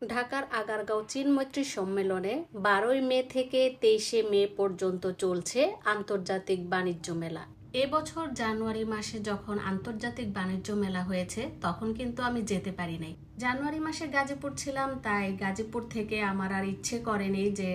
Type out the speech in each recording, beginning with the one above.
ঢাকার আগারগাঁও চীন মৈত্রী সম্মেলনে 12ই মে থেকে 23শে মে পর্যন্ত চলছে আন্তর্জাতিক বাণিজ্য মেলা। এবছর জানুয়ারি মাসে যখন আন্তর্জাতিক বাণিজ্য মেলা হয়েছে তখন কিন্তু আমি যেতে পারি নাই। জানুয়ারি মাসে গাজীপুর ছিলাম, তাই গাজীপুর থেকে আমার আর ইচ্ছে করেনি যে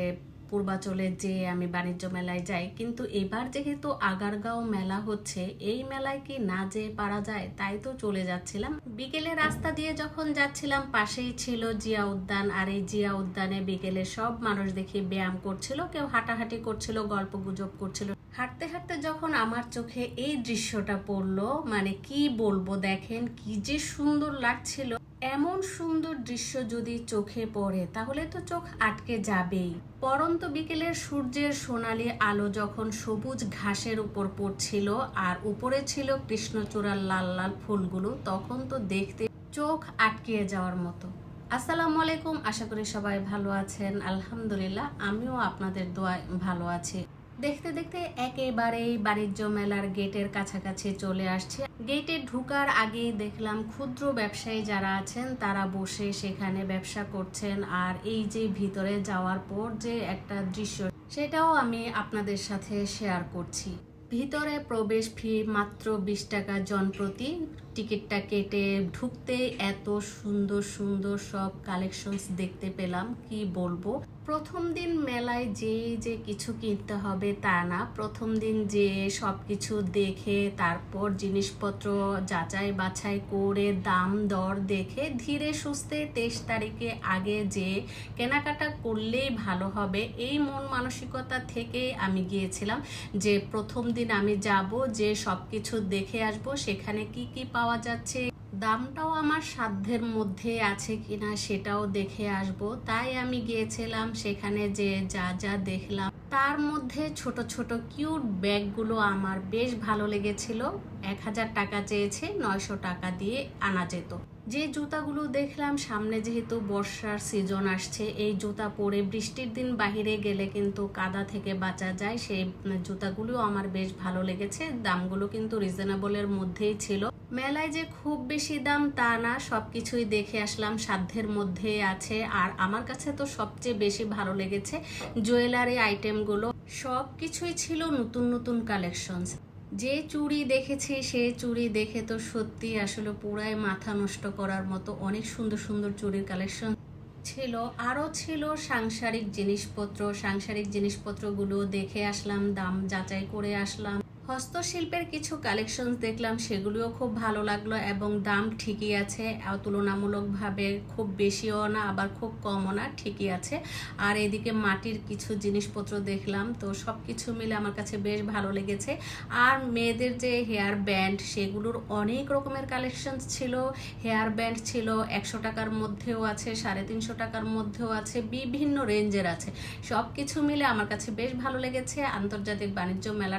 পূর্বাচলে যে আমি বাণিজ্য মেলায় যাই। কিন্তু এবার যেহেতু আগারগাঁও মেলা হচ্ছে, এই মেলায় কি না যেয়ে পারা যায়, তাই তো চলে যাচ্ছিলাম। বিকেলে রাস্তা দিয়ে যখন যাচ্ছিলাম পাশেই ছিল জিয়া উদ্যান, আর এই জিয়া উদ্যানে বিকেলে সব মানুষ দেখি ব্যায়াম করছিল, কেউ হাঁটাহাঁটি করছিল, গল্প গুজব করছিল। হাঁটতে হাঁটতে যখন আমার চোখে এই দৃশ্যটা পড়লো, মানে কি বলবো, দেখেন কি যে সুন্দর লাগছিল। এমন সুন্দর দৃশ্য যদি চোখে পড়ে তাহলে তো চোখ আটকে যাবেই। পরন্ত বিকেলের সূর্যের সোনালী আলো যখন সবুজ ঘাসের উপর পড়ছিল আর উপরে ছিল কৃষ্ণচূড়ার লাল লাল ফুলগুলো, তখন তো দেখতে চোখ আটকে যাওয়ার মতো। আসসালামু আলাইকুম, আশা করি সবাই ভালো আছেন। আলহামদুলিল্লাহ, আমিও আপনাদের দোয়ায় ভালো আছি। দেখতে দেখতে একেবারেই বাণিজ্য মেলার গেটের কাছাকাছি চলে আসছে। গেটে ঢুকার আগেই দেখলাম ক্ষুদ্র ব্যবসায়ী যারা আছেন তারা বসে সেখানে ব্যবসা করছেন। আর এই যে ভিতরে যাওয়ার পর যে একটা দৃশ্য, সেটাও আমি আপনাদের সাথে শেয়ার করছি। ভিতরে প্রবেশ ফি মাত্র 20 টাকা জনপ্রতি। টিকিটটা কেটে ঢুকতে এত সুন্দর সুন্দর সব কালেকশনস দেখতে পেলাম, কি বলবো। প্রথম দিন মেলায় যে কিছু কিনতে হবে তা না, প্রথম দিন যে সব কিছু দেখে তারপর জিনিসপত্র যাচাই বাছাই করে দাম দর দেখে ধীরে সুস্থে 23 তারিখে আগে যে কেনাকাটা করলেই ভালো হবে, এই মন মানসিকতা থেকে আমি গিয়েছিলাম যে প্রথম দিন আমি যাব, যে সব কিছু দেখে আসব, সেখানে কি কি পাওয়া যাচ্ছে, দামটাও আমার সাধ্যের মধ্যে আছে কিনা সেটাও দেখে আসব। তাই আমি গিয়েছিলাম। সেখানে যে যা যা দেখলাম তার মধ্যে ছোট ছোট কিউট ব্যাগগুলো আমার বেশ ভালো লেগেছিল। 1000 টাকা চেয়েছে, 900 টাকা দিয়ে আনা যেত। যে জুতাগুলো দেখলাম, সামনে যেহেতু বর্ষার সিজন আসছে, এই জুতা পরে বৃষ্টির দিন বাহিরে গেলে কিন্তু কাদা থেকে বাঁচা যায়, সেই জুতাগুলো আমার বেশ ভালো লেগেছে। দামগুলো কিন্তু রিজনেবলের মধ্যেই ছিল। মেলায় যে খুব বেশি দাম তা না, সবকিছুই দেখে আসলাম, সাধ্যের মধ্যে আছে। আর আমার কাছে তো সবচেয়ে বেশি ভালো লেগেছে জুয়েলারি আইটেমগুলো, সবকিছুই ছিল নতুন নতুন কালেকশনস। যে চুড়ি দেখেছি সে চুড়ি দেখে তো সত্যি আসলে পুরাই মাথা নষ্ট করার মতো অনেক সুন্দর সুন্দর চুড়ির কালেকশন ছিল। আরও ছিল সাংসারিক জিনিসপত্রগুলো দেখে আসলাম, দাম যাচাই করে আসলাম। হস্তশিল্পের কিছু কালেকশন দেখলাম, সেগুলিও খুব ভালো লাগলো এবং দাম ঠিকই আছে, তুলনামূলকভাবে খুব বেশিও না আবার খুব কমও না, ঠিকই আছে। আর এদিকে মাটির কিছু জিনিসপত্র দেখলাম, তো সব কিছু মিলে আমার কাছে বেশ ভালো লেগেছে। আর মেয়েদের যে হেয়ার ব্যান্ড, সেগুলোর অনেক রকমের কালেকশন ছিল। হেয়ার ব্যান্ড ছিল 100 টাকার মধ্যেও আছে, 350 টাকার মধ্যেও আছে, বিভিন্ন রেঞ্জের আছে। সব কিছু মিলে আমার কাছে বেশ ভালো লেগেছে। আন্তর্জাতিক বাণিজ্য মেলা